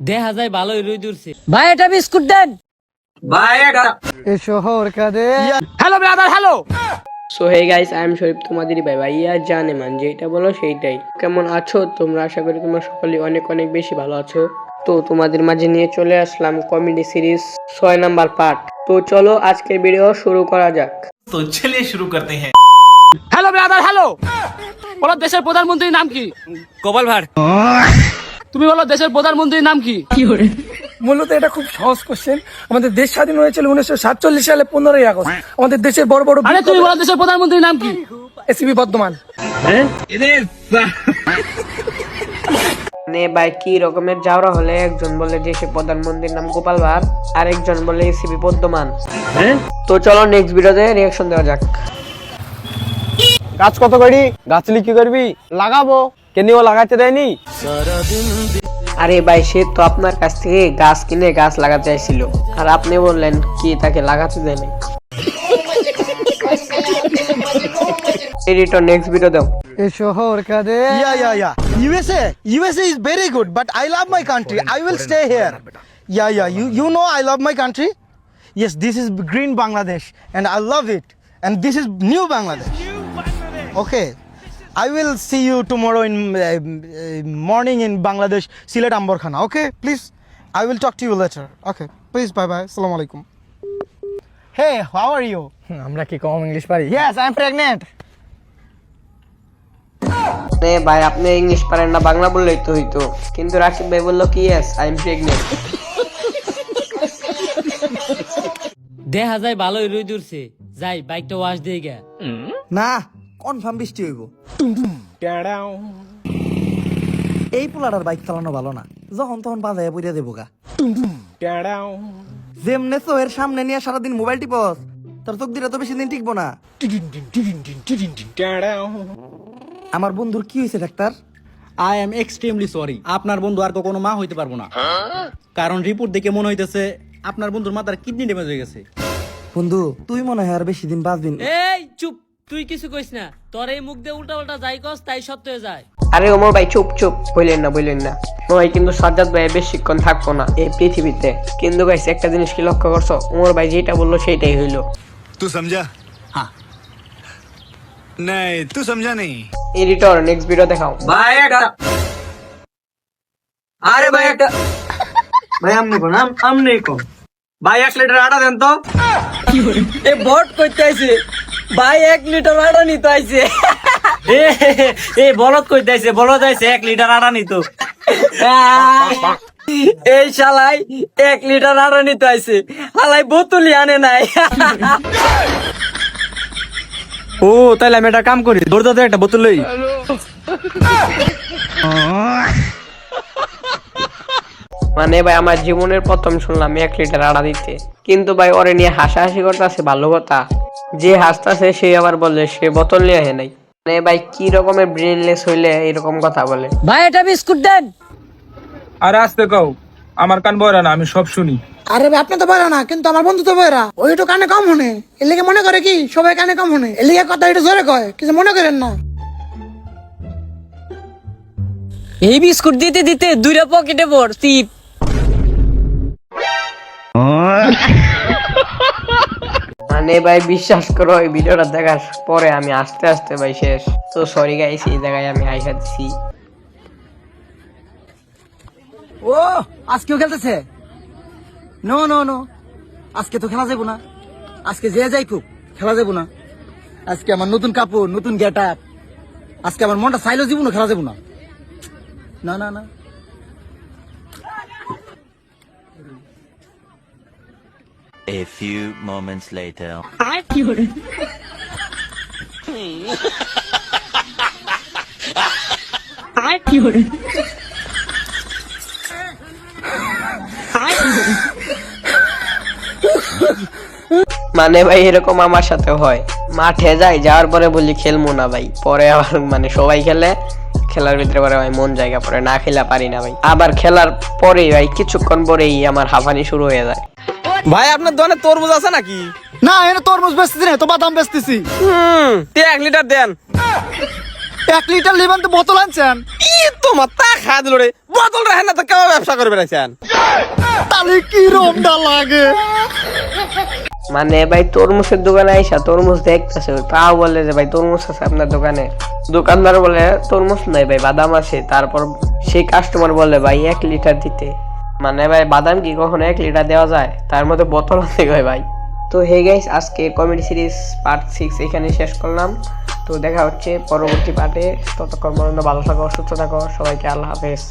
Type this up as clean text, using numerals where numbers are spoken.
দেখা যায় ভালোই রোদ উঠছে। ভাই এটা বিস্কুট দেন। ভাই এটা এ শহর কাদে hello brother hello. So hey guys, I am Sharif, তোমাদেরই ভাই ভাইয়া জানে মান যেটা বলো সেইটাই। কেমন আছো তোমরা? আশা করি তোমরা সকলেই অনেক অনেক বেশি ভালো আছো। তো তোমাদের মাঝে নিয়ে চলে আসলাম কমেডি সিরিজ 6 নাম্বার পার্ট। তো চলো আজকের ভিডিও শুরু করা যাক। तो चलिए शुरू करते हैं। Hello brother hello. বলো দেশের প্রধানমন্ত্রীর নাম কি? কপাল ভাড়। তুমি বলো দেশের প্রধানমন্ত্রীর নাম কি? মূলত এটা খুব সহজ কোশ্চেন। আমাদের দেশ স্বাধীন হয়েছিল 1947 সালে 15ই আগস্ট। আমাদের দেশের বড় বড় আরে তুমি বলো দেশের প্রধানমন্ত্রীর নাম কি? এসিবি বর্ধমান। মানে ভাই কি রকমের যাওয়া হলে একজন বলে দেশের প্রধানমন্ত্রীর নাম গোপাল ভাঁড়, আরেকজন বলে এসিবি বর্ধমান। তো চলো নেক্সট ভিডিওতে রিঅ্যাকশন দেওয়া যাক। গাছ কত করি? গাছ কি করবি? লাগাবো। কেনিও লাগাতে দেয়নি। আরে ভাই সে তো আপনার কাছ থেকে গাছ কিনে গাছ লাগাতে চাইছিল, আর আপনি বললেন কি তাকে লাগাতে দেয় নাই। এডিটর নেক্সট ভিডিও দাও। এ শহর কাদে Yeah. USA is very good, but I love my country. I will stay here. Yeah. You know I love my country. Yes, this is green Bangladesh, and I love it. And this is new Bangladesh. Okay. I will see you tomorrow in morning in Bangladesh, Silet Ambarkhana. Okay, please. I will talk to you later. Okay, please. Bye. Assalamu alaikum. Hey, how are you? আমরা কি কম English পারি? Yes, I'm pregnant. ভাই আপনি English পারেন না, বাংলা বললেই তো হইতো। কিন্তু রাকিব ভাই বললো কি ইয়েস আই এম প্রেগনেন্ট। দেখা যায় ভালোই রোদ উঠছে, যাই বাইকটা ওয়াশ দিয়ে গে। না, কনফার্ম বৃষ্টি হইব। এই পোলাটার বাইক চালানো ভালো না, যখন তখন বাজায় পইরা দেবো গা। যেমনে তো এর সামনে নিয়ে সারাদিন মোবাইল টিপস, তোর চোখ দিলে তো বেশি দিন টিকবো না। আমার বন্ধুর কি হয়েছে doctor? I am extremely sorry, আপনার বন্ধু আর কখনো মা হইতে পারবো না। কারণ রিপোর্ট দেখে মনে হইতেছে আপনার বন্ধুর মাথার কিডনি ড্যামেজ হয়ে গেছে। বন্ধু তুই মনে হয় আর বেশি দিন বাঁচবি না। এই চুপ, তুই কিছু কইস না। তোর এই মুখ দিয়ে উল্টা উল্টা যাই কস তাই সত্য হয়ে যায়। আরে ওমর ভাই চুপ বললেন না। ভাই কিন্তু সাজ্জাদ ভাই বেশিক্ষণ থাকবো না এই পৃথিবীতে। কিন্তু গাইস একটা জিনিস কি লক্ষ্য করছো? ওমর ভাই যেটা বললো সেটাই হইলো। तू समझा? हाँ। नहीं, तू समझा नहीं। এডিটর নেক্সট ভিডিও দেখাও। ভাই এটা আরে ভাই একটা ভাই আমনে কোন আমনে কোন ভাই 1 লিটার আটা দেন তো। এ ভোট করতে আইছে ভাই, 1 লিটার আটা নিতে আইছে। এ বলদ কই যাইছে, বলদ যাইছে 1 লিটার আটা নিত। এই শালাই 1 লিটার আটা নিতে আইছে, হালাই বোতলই আনে নাই। ও তাইলে আমি একটা কাম করি, দৌড় দৌড় একটা বোতল লই। মানে ভাই আমার জীবনের প্রথম শুনলাম 1 লিটার আড়া দিতে। কিন্তু ভাই ওরে নিয়ে হাসাহাসি করতেছে ভালো কথা, যে হাসতেছে সে আবার বলে সে বোতল নিয়ে আহে নাই। মানে ভাই কি রকমের ব্রেনলেস হইলে এরকম কথা বলে? ভাই এটা বিস্কুট দেন। আরে আসতে কও, আমার কান বয়রা না, আমি সব শুনি। আরে ভাই আপনি তো বয়রা না, কিন্তু আমার বন্ধু তো বয়রা। ওই একটু কানে কম শুনে, এর লিগে মনে করে কি সবাই কানে কম শুনে, এর লিগে কথা একটু জোরে কয়, কিছু মনে করেন না। এই বিস্কুট দিতে দিতে 2টা পকেটে ভর্তি। মানে ভাই বিশ্বাস করো এই ভিডিওটা দেখার পরে আমি আস্তে আস্তে ভাই শেষ। তো সরি গাইস, এই জায়গায় আমি আইসা দিছি। ও আজকেও খেলতেছে? নো আজকে তো খেলা যাবো না। আজকে যে যাই খুব খেলা যাবো না। আজকে আমার নতুন কাপড়, নতুন গেট আপ। আজকে আমার মনটা চাইলেও জীবনও খেলা যাবো না। না A few moments later. মানে ভাই এরকম আমার সাথে হয়, মাঠে যাই, যাওয়ার পরে বলি খেলবো না ভাই, পরে আবার মানে সবাই খেলে, খেলার ভিতরে পরে ভাই মন জায়গা পরে না খেলা পারি না ভাই। আবার খেলার পরে ভাই কিছুক্ষণ পরেই আমার হাঁপানি শুরু হয়ে যায়। ভাই আপনার দোকানে তরমুজ আছে নাকি? না, এটা তরমুজ বেচতেছি না, তো বাদাম বেচতেছি। 1 লিটার দেন। 1 লিটার লিবেন তো বোতল আনছেন ই তো মাথা খা দিল রে বোতল রাখেন না তো কেমন ব্যবসা করে বেড়াইছেন তাহলে কি রমটা লাগে মানে ভাই তরমুজের দোকানে আইসা তরমুজ দেখতেছে তাও বলে যে ভাই তরমুজ আছে আপনার দোকানে। দোকানদার বলে তরমুজ নাই ভাই বাদাম আছে। তারপর সেই কাস্টমার বলে ভাই 1 লিটার দিতে। মানে ভাই বাদাম কি কখনো 1 লিটার দেওয়া যায়? তার মধ্যে বোতল আছে ভাই। তো হে গাইস, আজকে কমেডি সিরিজ পার্ট 6 এখানে শেষ করলাম। তো দেখা হচ্ছে পরবর্তী পার্টে। ততক্ষণ পর্যন্ত ভালো থাকো, সুস্থ থাকো, সবাইকে আল্লাহ হাফেজ।